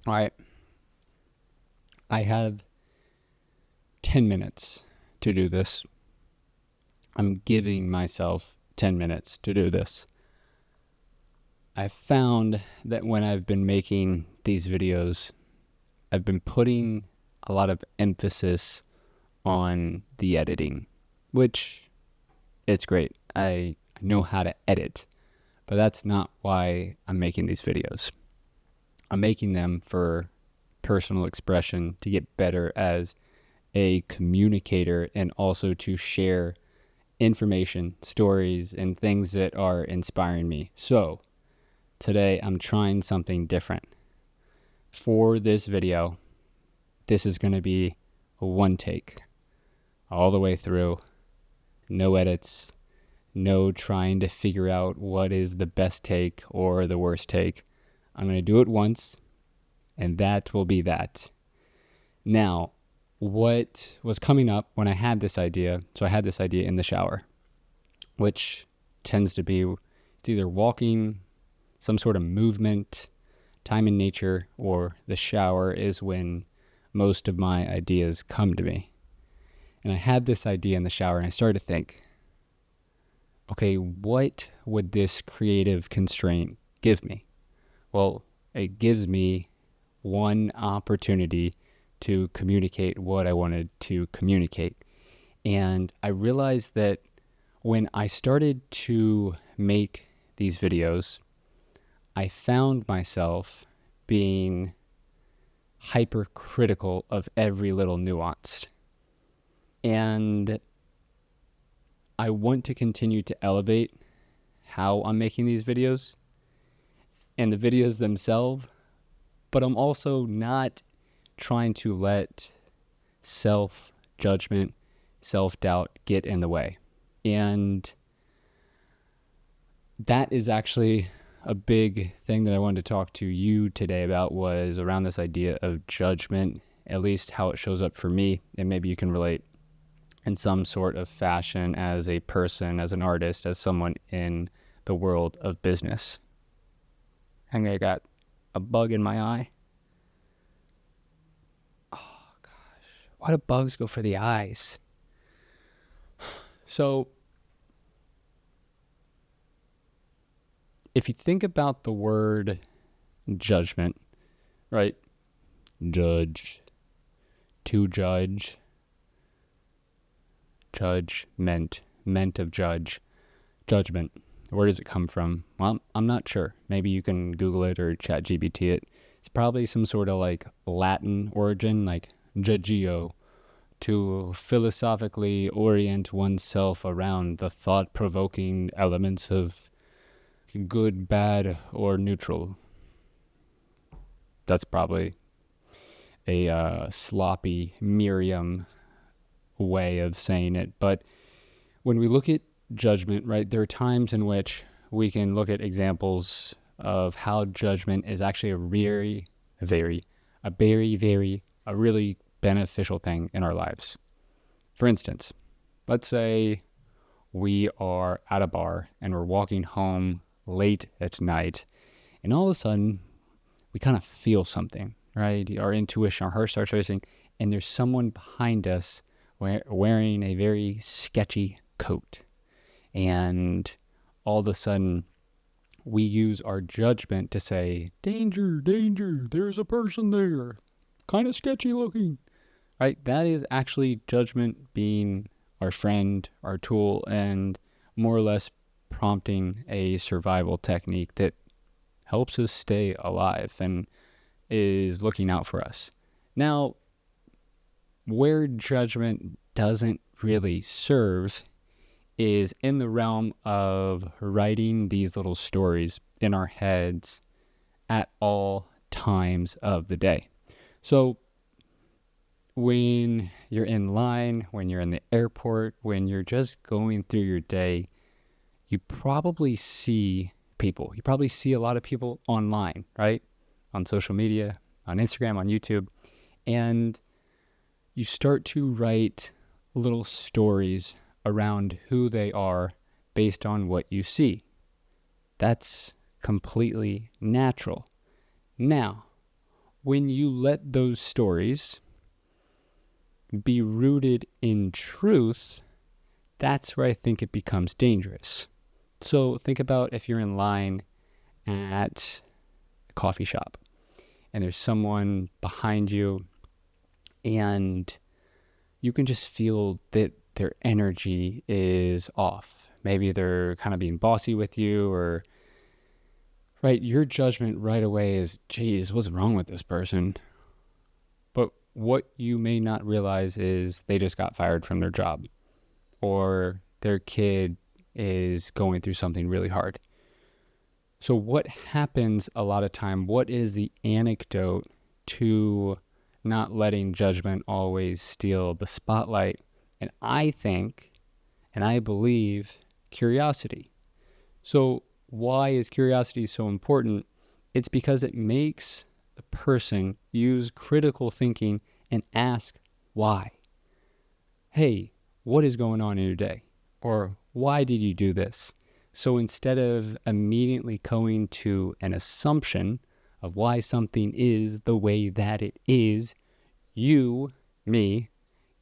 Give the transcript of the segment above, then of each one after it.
All right. I have 10 minutes to do this. I'm giving myself 10 minutes to do this. I found that when I've been making these videos, I've been putting a lot of emphasis on the editing, which it's great. I know how to edit, but that's not why I'm making these videos. I'm making them for personal expression, to get better as a communicator, and also to share information, stories, and things that are inspiring me. So today I'm trying something different. For this video, this is going to be a one take all the way through. No edits, no trying to figure out what is the best take or the worst take. I'm going to do it once, and that will be that. Now, what was coming up when I had this idea, so I had this idea in the shower, which tends to be it's either walking, some sort of movement, time in nature, or the shower is when most of my ideas come to me. And I had this idea in the shower, and I started to think, okay, what would this creative constraint give me? Well, it gives me one opportunity to communicate what I wanted to communicate. And I realized that when I started to make these videos, I found myself being hypercritical of every little nuance. And I want to continue to elevate how I'm making these videos and the videos themselves, but I'm also not trying to let self-judgment, self-doubt get in the way. And that is actually a big thing that I wanted to talk to you today about, was around this idea of judgment, at least how it shows up for me, and maybe you can relate in some sort of fashion as a person, as an artist, as someone in the world of business. And I got a bug in my eye. Why do bugs go for the eyes? So, if you think about the word judgment, right? Judge, to judge, judgment, meant of judge, judgment. Where does it come from? Well, I'm not sure. Maybe you can Google it or ChatGPT it. It's probably some sort of like Latin origin, like judgio, to philosophically orient oneself around the thought-provoking elements of good, bad, or neutral. That's probably a sloppy Merriam way of saying it. But when we look at judgment, right, there are times in which we can look at examples of how judgment is actually a really beneficial thing in our lives. For instance, let's say we are at a bar and we're walking home late at night, and all of a sudden we kind of feel something, right? Our intuition, our heart starts racing, and there's someone behind us wearing a very sketchy coat. And all of a sudden we use our judgment to say, danger, danger, there's a person there, kind of sketchy looking. Right? That is actually judgment being our friend, our tool, and more or less prompting a survival technique that helps us stay alive and is looking out for us. Now, where judgment doesn't really serve is in the realm of writing these little stories in our heads at all times of the day. So, when you're in line, when you're in the airport, when you're just going through your day, you probably see people. You probably see a lot of people online, right? On social media, on Instagram, on YouTube. And you start to write little stories around who they are based on what you see. That's completely natural. Now, when you let those stories be rooted in truth, that's where I think it becomes dangerous. So think about if you're in line at a coffee shop and there's someone behind you and you can just feel that their energy is off. Maybe they're kind of being bossy with you, or right, your judgment right away is, geez, what's wrong with this person? But what you may not realize is they just got fired from their job, or their kid is going through something really hard. So what happens a lot of time, what is the antidote to not letting judgment always steal the spotlight? And I think, and I believe, curiosity. So why is curiosity so important? It's because it makes the person use critical thinking and ask why. Hey, what is going on in your day? Or why did you do this? So instead of immediately going to an assumption of why something is the way that it is, you, me,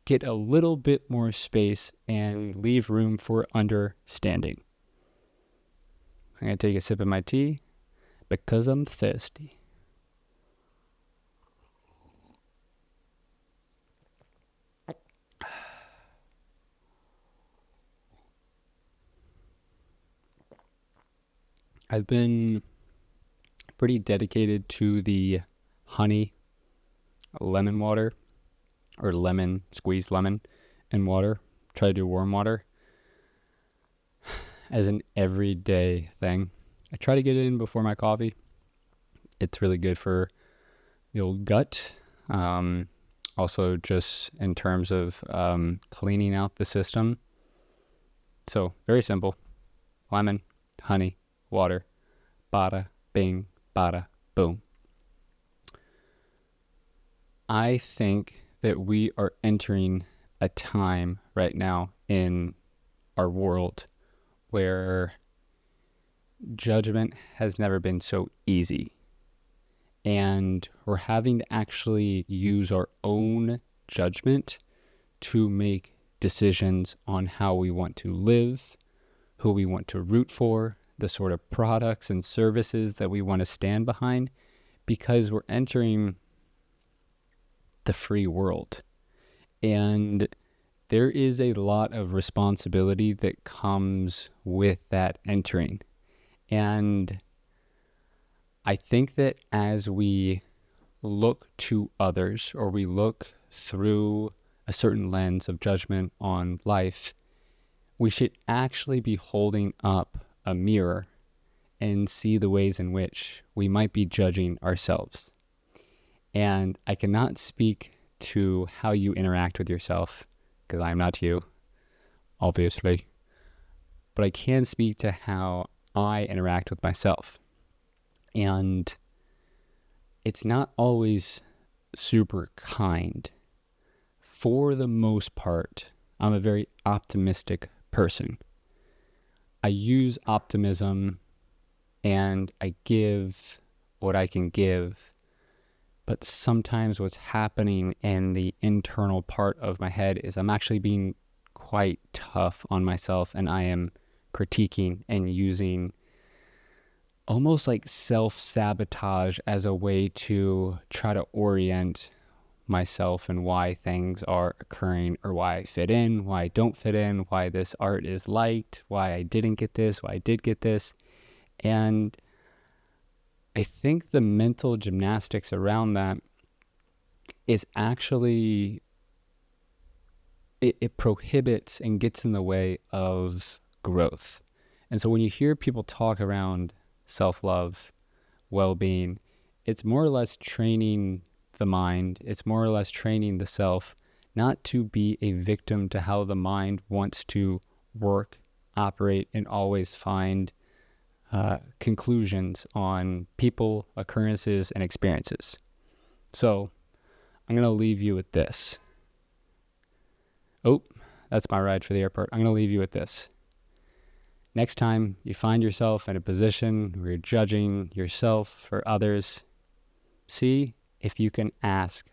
get a little bit more space and leave room for understanding. I'm going to take a sip of my tea because I'm thirsty. I've been pretty dedicated to the honey lemon water, or lemon, squeezed lemon and water. Try to do warm water as an everyday thing. I try to get it in before my coffee. It's really good for the old gut. Also just in terms of cleaning out the system. So very simple. Lemon, honey, water, bada, bing, bada, boom. I think that we are entering a time right now in our world where judgment has never been so easy. And we're having to actually use our own judgment to make decisions on how we want to live, who we want to root for, the sort of products and services that we want to stand behind, because we're entering the free world. And there is a lot of responsibility that comes with that entering. And I think that as we look to others, or we look through a certain lens of judgment on life, we should actually be holding up a mirror and see the ways in which we might be judging ourselves. And I cannot speak to how you interact with yourself, because I'm not you, obviously. But I can speak to how I interact with myself. And it's not always super kind. For the most part, I'm a very optimistic person. I use optimism and I give what I can give. But sometimes what's happening in the internal part of my head is I'm actually being quite tough on myself, and I am critiquing and using almost like self-sabotage as a way to try to orient myself and why things are occurring, or why I fit in, why I don't fit in, why this art is liked, why I didn't get this, why I did get this. And I think the mental gymnastics around that is actually, it prohibits and gets in the way of growth. And so when you hear people talk around self-love, well-being, it's more or less training the mind, it's more or less training the self not to be a victim to how the mind wants to work, operate, and always find conclusions on people, occurrences, and experiences. So I'm going to leave you with this. Oh, that's my ride for the airport. I'm going to leave you with this. Next time you find yourself in a position where you're judging yourself or others, see if you can ask